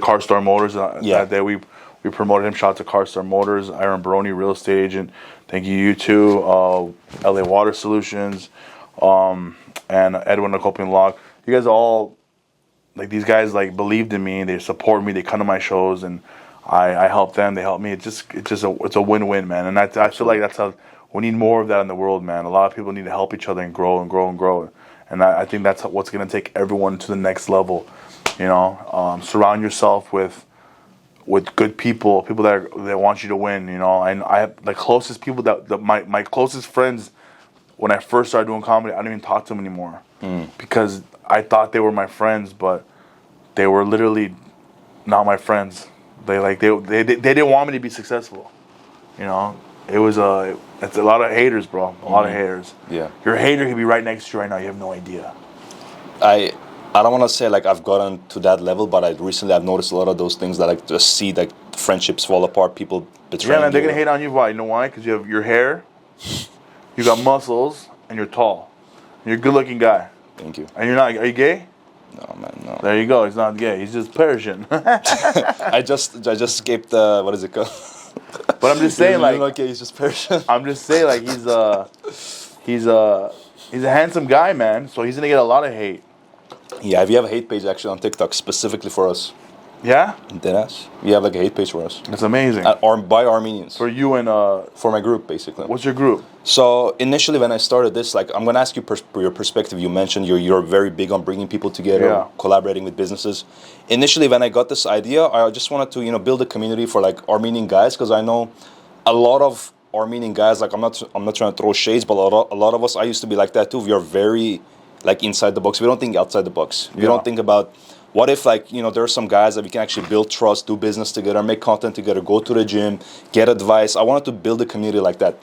Car Star Motors that day. We promoted him. Shout out to Car Star Motors, Aaron Baroni, real estate agent. Thank you too. LA Water Solutions, and Edwin Nakopian Log. You guys all, like, these guys like believed in me. They support me. They come to my shows, and I help them. They help me. It's a win-win, man. And I feel like that's how we need more of that in the world, man. A lot of people need to help each other and grow and grow and grow. And I think that's what's going to take everyone to the next level. You know, surround yourself with good people that want you to win. You know, and I have the closest people that my closest friends. When I first started doing comedy, I don't even talk to them anymore because I thought they were my friends, but they were literally not my friends. They didn't want me to be successful. You know, it's a lot of haters, bro. A lot of haters. Yeah. Your hater could be right next to you right now. You have no idea. I don't want to say like I've gotten to that level, but I've noticed a lot of those things that I just see, like friendships fall apart, people betraying. Yeah, man, they're gonna hate on you. Why? You know why? Because you have your hair, you got muscles, and you're tall. You're a good-looking guy. Thank you. And you're not. Are you gay? No, man, no. There you go. He's not gay. He's just Persian. I just escaped the, what is it called? But I'm just saying, like, okay, he's just Persian. I'm just saying, like, he's a handsome guy, man. So he's gonna get a lot of hate. Yeah, we have a hate page actually on TikTok specifically for us. Yeah? Deadass. We have like a hate page for us. That's amazing. By Armenians. For you and for my group, basically. What's your group? So initially, when I started this, like, I'm gonna ask you your perspective. You mentioned you're very big on bringing people together, collaborating with businesses. Initially, when I got this idea, I just wanted to build a community for like Armenian guys, because I know a lot of Armenian guys. Like, I'm not trying to throw shades, but a lot of us, I used to be like that too. We are very like inside the box. We don't think outside the box. We don't think about what if, like, there are some guys that we can actually build trust, do business together, make content together, go to the gym, get advice. I wanted to build a community like that.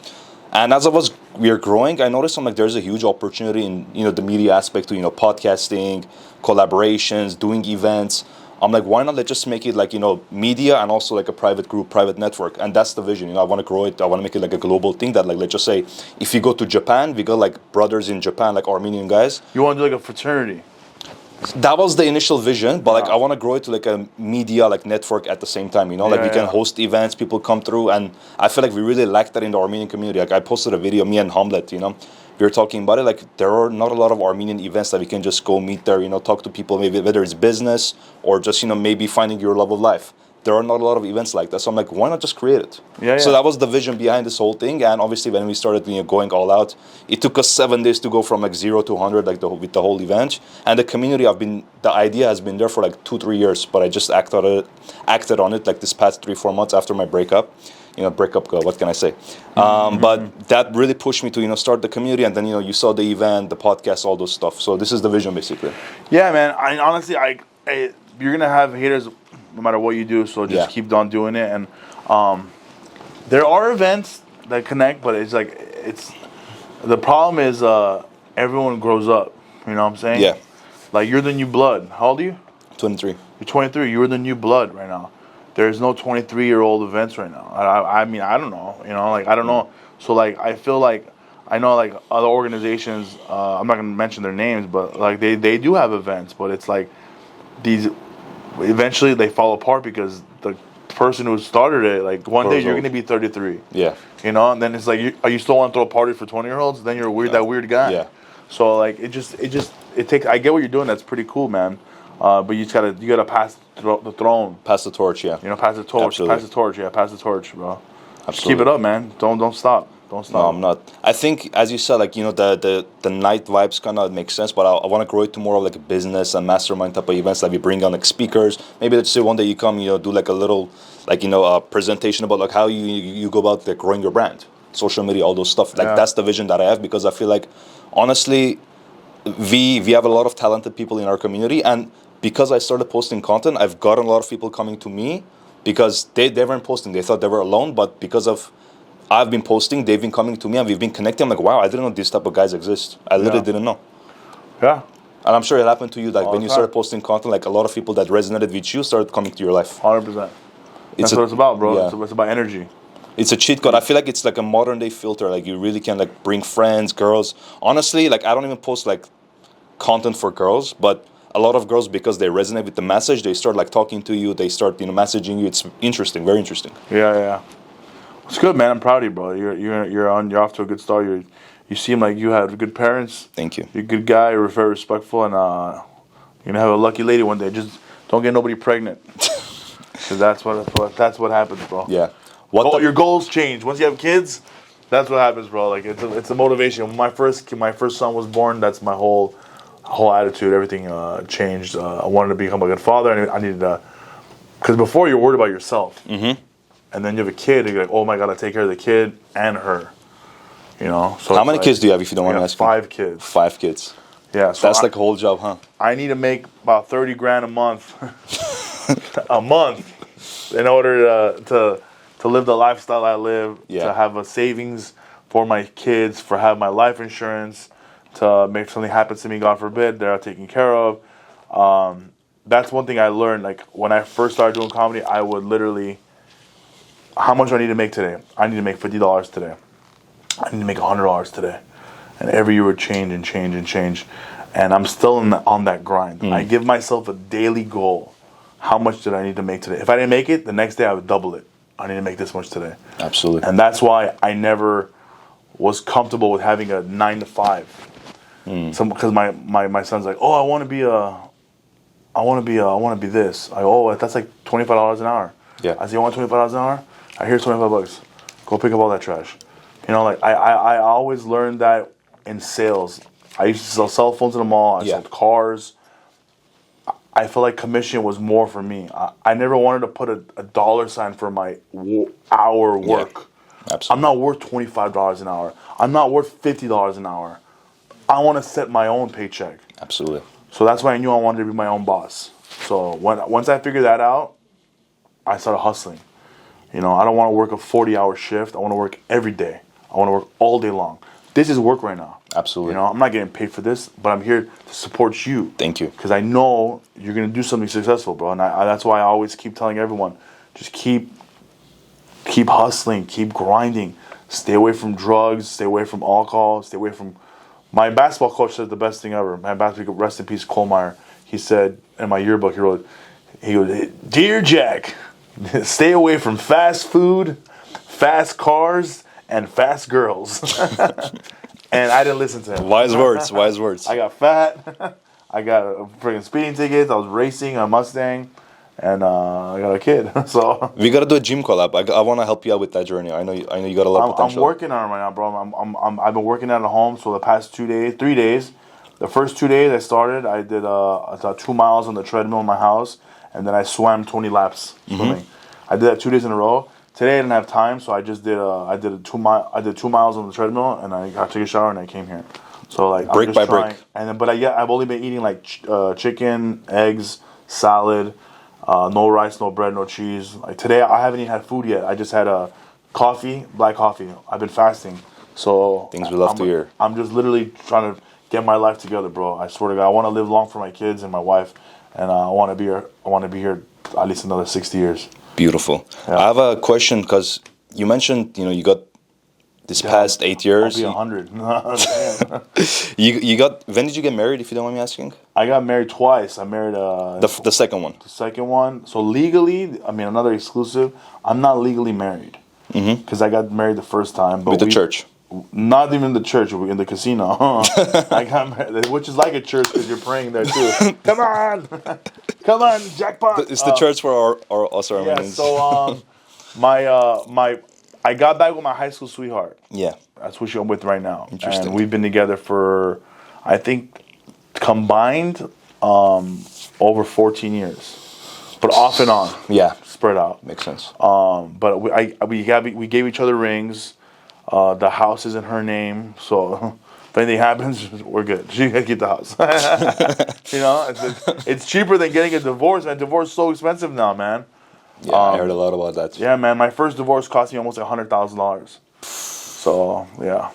And as we are growing, I noticed there's a huge opportunity in the media aspect to podcasting, collaborations, doing events. I'm like, why not let's just make it like media and also like a private group, private network, and that's the vision. I want to grow it. I want to make it like a global thing. That, like, let's just say if you go to Japan, we got like brothers in Japan, like Armenian guys. You want to do like a fraternity? That was the initial vision, but like I want to grow it to like a media like network at the same time. Like we can host events, people come through, and I feel like we really lack that in the Armenian community. Like, I posted a video, me and Hamlet, we were talking about it. Like, there are not a lot of Armenian events that we can just go meet there, talk to people, maybe whether it's business or just maybe finding your love of life. There are not a lot of events like that, so I'm like, why not just create it? So that was the vision behind this whole thing. And obviously, when we started going all out, it took us 7 days to go from like 0 to 100, like with the whole event. And the community, the idea has been there for like 2-3 years, but I just acted on it like this past 3-4 months after my breakup. Breakup girl, what can I say? But that really pushed me to start the community, and then you saw the event, the podcast, all those stuff. So this is the vision, basically. Yeah, man. Honestly, you're gonna have haters no matter what you do, so just keep on doing it. And there are events that connect, but it's like the problem is everyone grows up. You know what I'm saying? Yeah. Like, you're the new blood. How old are you? 23. You're 23. You're the new blood right now. There's no 23-year-old events right now. I mean, I don't know. I don't know. So, like, I feel like I know, like, other organizations. I'm not gonna mention their names, but like they do have events, but it's like these. Eventually, they fall apart because the person who started it, like, one day you're gonna be 33. Yeah. And then it's like, you still want to throw a party for 20-year-olds? Then you're that weird guy. Yeah. So, like, it takes. I get what you're doing. That's pretty cool, man. But you gotta pass the throne. Pass the torch, yeah. Pass the torch. Absolutely. Pass the torch, yeah. Pass the torch, bro. Absolutely. Just keep it up, man. Don't stop. Don't stop. No, I'm not. I think, as you said, like, the night vibes kind of make sense, but I want to grow it to more of like a business and mastermind type of events that we bring on like speakers. Maybe let's say one day you come, do like a little, like, presentation about like how you go about like growing your brand, social media, all those stuff. Like, that's the vision that I have, because I feel like, honestly, we have a lot of talented people in our community, and because I started posting content, I've gotten a lot of people coming to me because they weren't posting. They thought they were alone, but because of I've been posting, they've been coming to me and we've been connecting. I'm like, wow, I didn't know these type of guys exist. I literally didn't know. Yeah. And I'm sure it happened to you, like All when the you time. started posting content, like a lot of people that resonated with you started coming to your life. 100%. That's what it's about, bro. Yeah. It's about energy. It's a cheat code. I feel like it's like a modern day filter. Like you really can like bring friends, girls. Honestly, like I don't even post like content for girls, but a lot of girls, because they resonate with the message, they start like talking to you. They start messaging you. It's interesting, very interesting. Yeah. It's good, man. I'm proud of you, bro. You're off to a good start. You seem like you have good parents. Thank you. You're a good guy. You're very respectful, and you're gonna have a lucky lady one day. Just don't get nobody pregnant, because that's what happens, bro. Yeah. Your goals change once you have kids. That's what happens, bro. Like it's a motivation. When my first son was born, that's my whole attitude. Everything changed. I wanted to become a good father, and I needed to. Because before you're worried about yourself, and then you have a kid, and you're like, oh my god, I take care of the kid and her. You know. So how many kids do you have, if you don't want to ask? 5 kids. 5 kids. Yeah. So that's like a whole job, huh? I need to make about $30,000 a month, in order to live the lifestyle I live. Yeah. To have a savings for my kids, for have my life insurance, to make something happens to me, God forbid, they're taken care of. That's one thing I learned. Like when I first started doing comedy, I would literally, how much do I need to make today? I need to make $50 today. I need to make $100 today. And every year would change and change and change. And I'm still on that grind. I give myself a daily goal. How much did I need to make today? If I didn't make it, the next day I would double it. I need to make this much today. Absolutely. And that's why I never was comfortable with having a 9 to 5. Because my son's like, oh, I want to be this. I go, oh, that's like $25 an hour. Yeah. I say, you want $25 an hour? I hear $25. Go pick up all that trash. You know, like I always learned that in sales. I used to sell cell phones in the mall. I sold cars. I felt like commission was more for me. I never wanted to put a dollar sign for my hour work. Yeah, absolutely. I'm not worth $25 an hour. I'm not worth $50 an hour. I want to set my own paycheck. Absolutely. So that's why I knew I wanted to be my own boss. So once I figured that out, I started hustling. You know, I don't want to work a 40-hour shift. I want to work every day. I want to work all day long. This is work right now. Absolutely. You know, I'm not getting paid for this, but I'm here to support you. Thank you. Because I know you're going to do something successful, bro. And that's why I always keep telling everyone, just keep hustling, keep grinding. Stay away from drugs, stay away from alcohol, stay away from... My basketball coach said the best thing ever. My basketball, rest in peace, Colmeyer. He said in my yearbook, he goes, Dear Jack, stay away from fast food, fast cars, and fast girls. And I didn't listen to him. Wise words. I got fat. I got a freaking speeding ticket. I was racing a Mustang. And I got a kid. So we gotta do a gym collab. I want to help you out with that journey. I know you got a lot of potential. I'm working on it right now, bro. I've been working at home. So the past 3 days, the first 2 days I started, I did 2 miles on the treadmill in my house, and then I swam 20 laps swimming. I did that 2 days in a row. Today I didn't have time, so I just did 2 miles on the treadmill, and I took a shower and I came here. So like break I'm just by trying. break. And then, but I've only been eating like chicken, eggs, salad. No rice, no bread, no cheese. Like today, I haven't even had food yet. I just had a black coffee. I've been fasting, so things we love to hear. I'm just literally trying to get my life together, bro. I swear to God, I want to live long for my kids and my wife, and I want to be here. I want to be here at least another 60 years. Beautiful. Yeah. I have a question because you mentioned you got this past 8 years. I'll be 100. You got. When did you get married? If you don't mind me asking. I got married twice. I married the second one. The second one. So legally, I mean, another exclusive. I'm not legally married because I got married the first time. But with the church. Not even the church. In the casino. I got married, which is like a church because you're praying there too. Come on, jackpot. It's the church for us Armenians. Yeah. So I got back with my high school sweetheart. Yeah. That's who I'm with right now. Interesting. And we've been together for, I think, combined, over 14 years. But off and on. Yeah. Spread out. Makes sense. But we gave each other rings. The house is in her name. So if anything happens, we're good. She can keep the house. You know, it's cheaper than getting a divorce. And divorce is so expensive now, man. Yeah, I heard a lot about that. Yeah, man. My first divorce cost me almost $100,000. So yeah.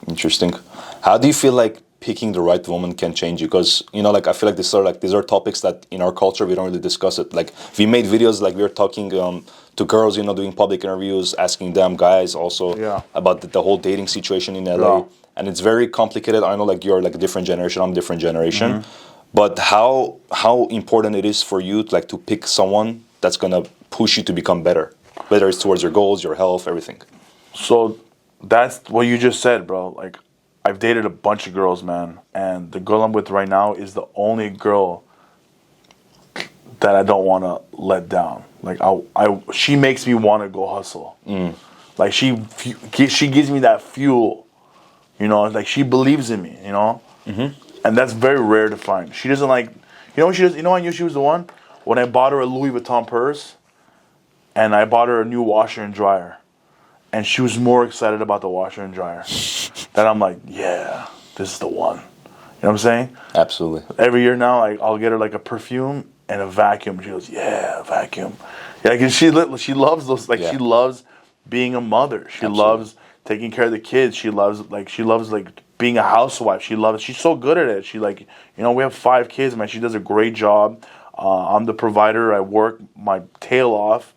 Interesting. How do you feel like picking the right woman can change you? Because like I feel like these are topics that in our culture we don't really discuss it. Like we made videos, like we were talking to girls, doing public interviews, asking them guys also about the whole dating situation in LA, and it's very complicated. I know like you're like a different generation, I'm a different generation, but how important it is for you to pick someone that's gonna push you to become better, whether it's towards your goals, your health, everything. So that's what you just said, bro. Like, I've dated a bunch of girls, man, and the girl I'm with right now is the only girl that I don't want to let down. Like, she makes me want to go hustle. Like, she gives me that fuel, like she believes in me, and that's very rare to find. She doesn't like, what she does. I knew she was the one when I bought her a Louis Vuitton purse, and I bought her a new washer and dryer. And she was more excited about the washer and dryer. Then I'm like, yeah, this is the one. You know what I'm saying? Absolutely. Every year now, I'll get her like a perfume and a vacuum. She goes, yeah, vacuum. Yeah, because she loves those. Like she loves being a mother. She loves taking care of the kids. She loves being a housewife. She's so good at it. She we have 5 kids, man. She does a great job. I'm the provider. I work my tail off.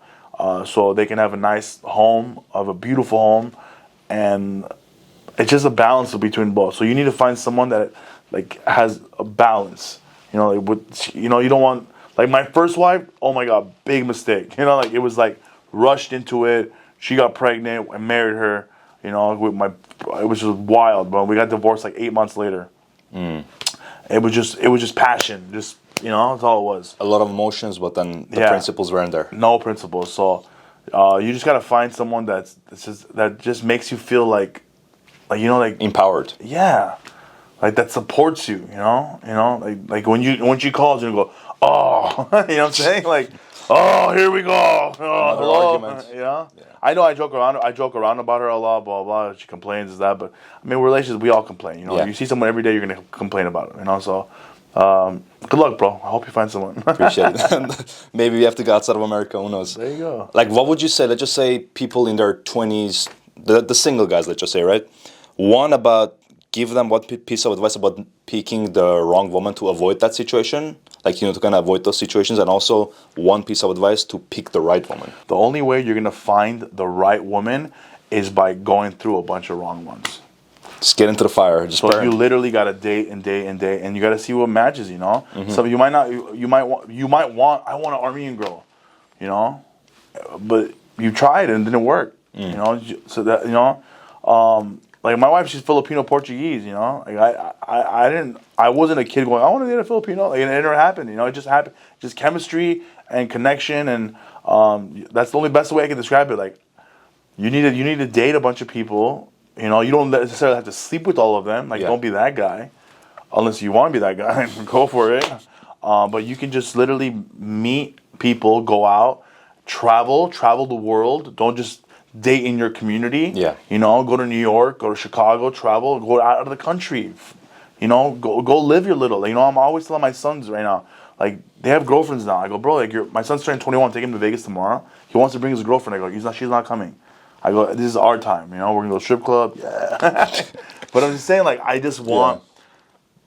So they can have a nice home, a beautiful home, and it's just a balance between both. So you need to find someone that has a balance. You don't want my first wife. Oh my God, big mistake. It was rushed into it. She got pregnant. I married her. It was just wild, bro. We got divorced 8 months later. It was just passion. That's all it was. A lot of emotions, but then the principles weren't there. No principles. So you just gotta find someone that just makes you feel empowered. Yeah, that supports you. When she calls you, go, oh, you know what I'm saying? Oh, here we go. Oh, hello. Argument. Yeah. I know I joke around about her a lot, blah, blah. She complains, but I mean, relationships, we all complain. You see someone every day, you're gonna complain about it. So. Good luck, bro. I hope you find someone. Appreciate it. Maybe we have to go outside of America. Who knows? There you go. What would you say? Let's just say people in their 20s, the single guys. Let's just say, right? Give them what piece of advice about picking the wrong woman to avoid that situation, to kind of avoid those situations, and also one piece of advice to pick the right woman. The only way you're gonna find the right woman is by going through a bunch of wrong ones. Just get into the fire. Just burn. You literally got to date and date and date, and you got to see what matches. So you might want. I want an Armenian girl, but you tried and it didn't work. So that my wife, she's Filipino Portuguese. I wasn't a kid going, I want to date a Filipino. It never happened. It just happened. Just chemistry and connection, and that's the only best way I can describe it. You need to date a bunch of people. You don't necessarily have to sleep with all of them. Don't be that guy. Unless you want to be that guy, go for it. But you can just literally meet people, go out, travel the world. Don't just date in your community. Yeah. Go to New York, go to Chicago, travel, go out of the country. Go live your little. I'm always telling my sons right now, they have girlfriends now. I go, bro, my son's turning 21, take him to Vegas tomorrow. He wants to bring his girlfriend. I go, she's not coming. I go, this is our time, we're gonna go strip club, yeah. But I'm just saying, I just want.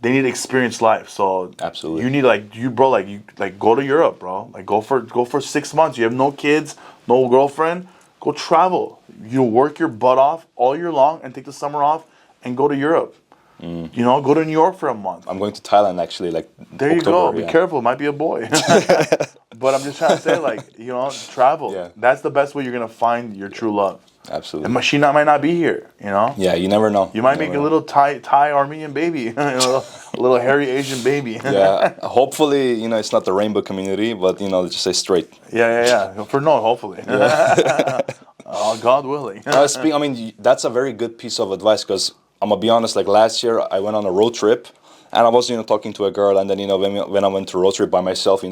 They need to experience life, so absolutely. You need go to Europe, bro. Go for 6 months. You have no kids, no girlfriend. Go travel. Work your butt off all year long and take the summer off and go to Europe. Go to New York for a month. I'm going to Thailand actually. There October, you go. Be careful. It might be a boy. But I'm just trying to say, travel. Yeah. That's the best way you're gonna find your true love. Absolutely. And she might not be here. Yeah, you never know. You might make a little Thai Armenian baby, a little hairy Asian baby. Yeah. Hopefully, it's not the rainbow community, but let's just say straight. Yeah. Hopefully. Yeah. God willing. That's a very good piece of advice because I'm gonna be honest. Last year, I went on a road trip, and I was talking to a girl, and then when I went to a road trip by myself,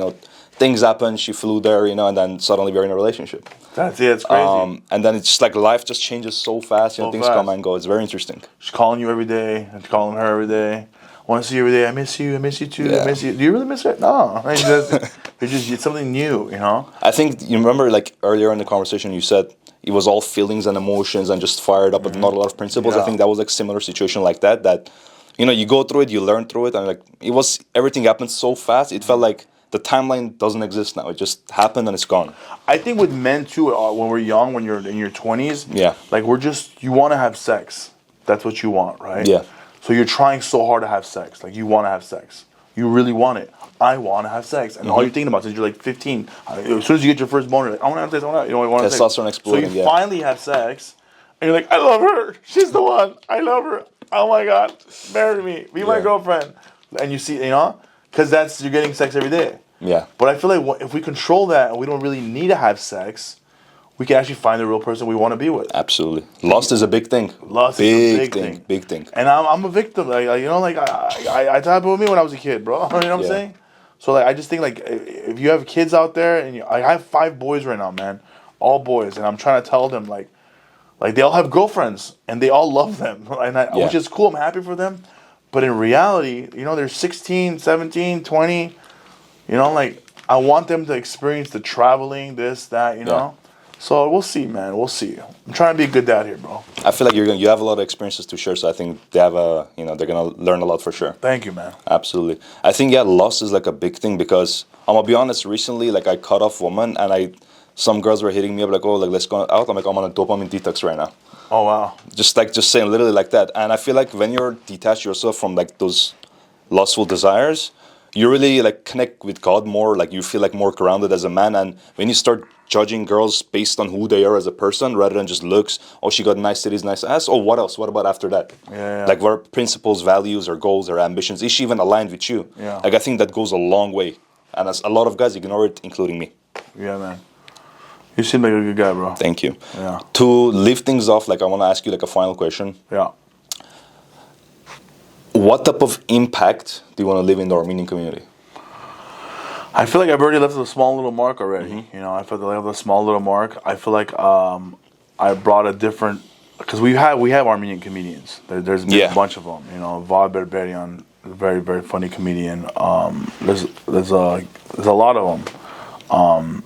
things happened. She flew there, and then suddenly we're in a relationship. That's it. It's crazy. And then it's just life just changes so fast. Things come and go. It's very interesting. She's calling you every day, and calling her every day. want to see you every day. I miss you too. Yeah. I miss you. Do you really miss her? No. It's something new, you know? I think you remember, like earlier in the conversation, you said it was all feelings and emotions and just fired up, but not a lot of principles. Yeah. I think that was like similar situation like that. That, you know, you go through it, you learn through it, and like it was everything happened so fast. It felt like the timeline doesn't exist now. It just happened and it's gone. I think with men too, when we're young, when you're in your 20s, Yeah. like you want to have sex. That's what you want, right? Yeah. So you're trying so hard to have sex. Like you want to have sex. You really want it. I want to have sex. And all you're thinking about since you're like 15, as soon as you get your first boner, you're like, I want to have sex, you know, want to have sex. Testosterone exploding, So you finally have sex, and you're like, I love her. She's the one. I love her. Oh my God. Marry me. Be my girlfriend. And you see, you know, because you're getting sex every day. Yeah. But I feel like if we control that and we don't really need to have sex, we can actually find the real person we want to be with. Absolutely. Lust is a big thing. Lust is a big thing. Big thing. And I'm a victim. Like you know, like I thought about me when I was a kid, bro. You know what I'm saying? So like I just think like if you have kids out there, and I have 5 boys right now, man, all boys, and I'm trying to tell them like they all have girlfriends and they all love them, and which is cool. I'm happy for them. But in reality, you know, they're 16, 17, 20. You know, like, I want them to experience the traveling, this, that, you know? So, we'll see, man. We'll see. I'm trying to be a good dad here, bro. I feel like you have a lot of experiences to share, so I think they're going to learn a lot for sure. Thank you, man. Absolutely. I think, loss is, like, a big thing because, I'm going to be honest, recently, like, I cut off women, and some girls were hitting me up, like, oh, like, let's go out. I'm like, I'm on a dopamine detox right now. Oh, wow. Just saying literally like that. And I feel like when you're detached yourself from, like, those lustful desires, you really like connect with God more, like you feel like more grounded as a man. And when you start judging girls based on who they are as a person rather than just looks, oh, she got nice titties, nice ass, oh, what else? What about after that? Yeah. Like what are principles, values, or goals, or ambitions? Is she even aligned with you? Yeah. Like I think that goes a long way. And as a lot of guys ignore it, including me. Yeah, man. You seem like a good guy, bro. Thank you. Yeah. To leave things off, like I want to ask you like a final question. Yeah. What type of impact do you want to leave in the Armenian community? I feel like I've already left a small little mark already. You know, I feel like I left a small little mark. I feel like I brought a different, because we have Armenian comedians. There's been a bunch of them. You know, Vod Berberian, very very funny comedian. There's a lot of them. I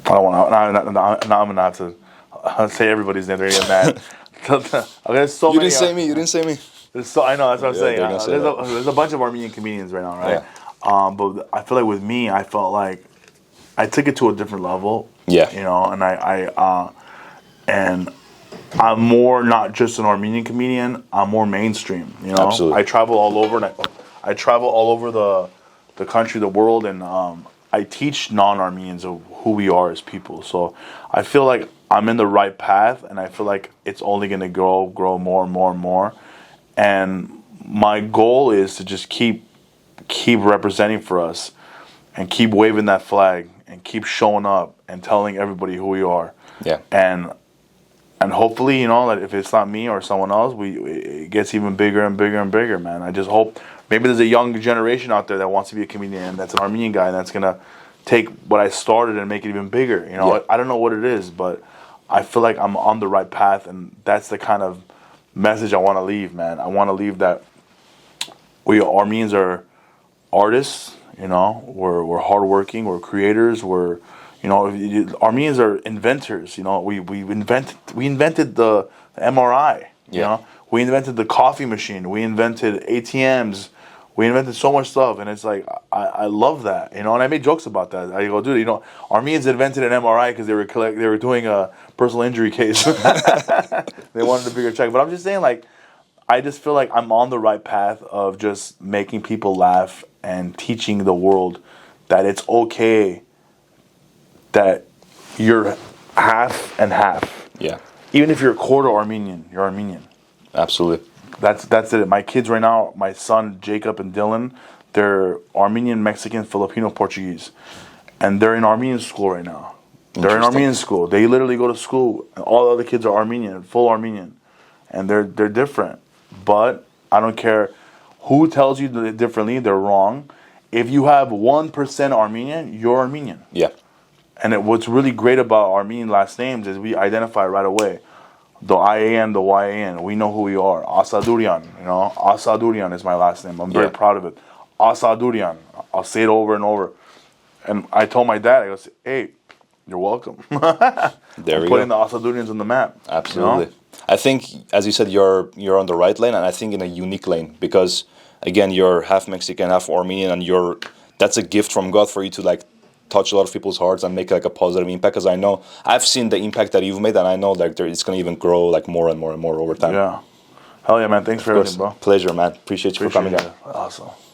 don't want to. Now I'm gonna have to say everybody's name. They're gonna get mad. There's so You many. didn't say me. I know, that's what I'm saying. They're There's a bunch of Armenian comedians right now, right? Yeah. But I feel like with me, I felt like I took it to a different level. Yeah. You know, and and I'm more not just an Armenian comedian. I'm more mainstream. You know, absolutely. I travel all over, and I travel all over the country, the world, and I teach non-Armenians of who we are as people. So I feel like I'm in the right path, and I feel like it's only going to grow more and more and more. And my goal is to just keep representing for us, and keep waving that flag, and keep showing up and telling everybody who we are. Yeah. And hopefully, you know, that if it's not me or someone else, it gets even bigger and bigger and bigger, man. I just hope maybe there's a young generation out there that wants to be a comedian, that's an Armenian guy, and that's gonna take what I started and make it even bigger. You know, I don't know what it is, but I feel like I'm on the right path, and that's the kind of message I want to leave, man. I want to leave that we Armenians are artists. You know, we're hardworking, we're creators, we're, you know, Armenians are inventors. You know, we invented the MRI. You know, we invented the coffee machine. We invented ATMs. We invented so much stuff, and it's like I love that. You know, and I made jokes about that. I go, dude, you know, Armenians invented an MRI because they were doing a personal injury case. They wanted a bigger check, but I'm just saying, like, I just feel like I'm on the right path of just making people laugh and teaching the world that it's okay that you're half and half. Yeah. Even if you're a quarter Armenian, you're Armenian. Absolutely. That's it. My kids right now, my son Jacob and Dylan, they're Armenian-Mexican, Filipino, Portuguese, and they're in Armenian school right now. They're in Armenian school. They literally go to school. And all the other kids are Armenian, full Armenian, and they're different. But I don't care who tells you differently. They're wrong. If you have 1% Armenian, you're Armenian. Yeah. And what's really great about Armenian last names is we identify right away. the IAN, the YAN. We know who we are. Asadurian, you know. Asadurian is my last name. I'm very proud of it. Asadurian. I'll say it over and over. And I told my dad, I go, hey, you're welcome. There we go. Putting the Asadurians on the map. Absolutely. You know? I think, as you said, you're on the right lane, and I think in a unique lane because, again, you're half Mexican, half Armenian, and that's a gift from God for you to like touch a lot of people's hearts and make like a positive impact. Because I know I've seen the impact that you've made, and I know like it's gonna even grow like more and more and more over time. Yeah. Hell yeah, man. Thanks for everything, bro. Pleasure, man. Appreciate you for coming. Awesome.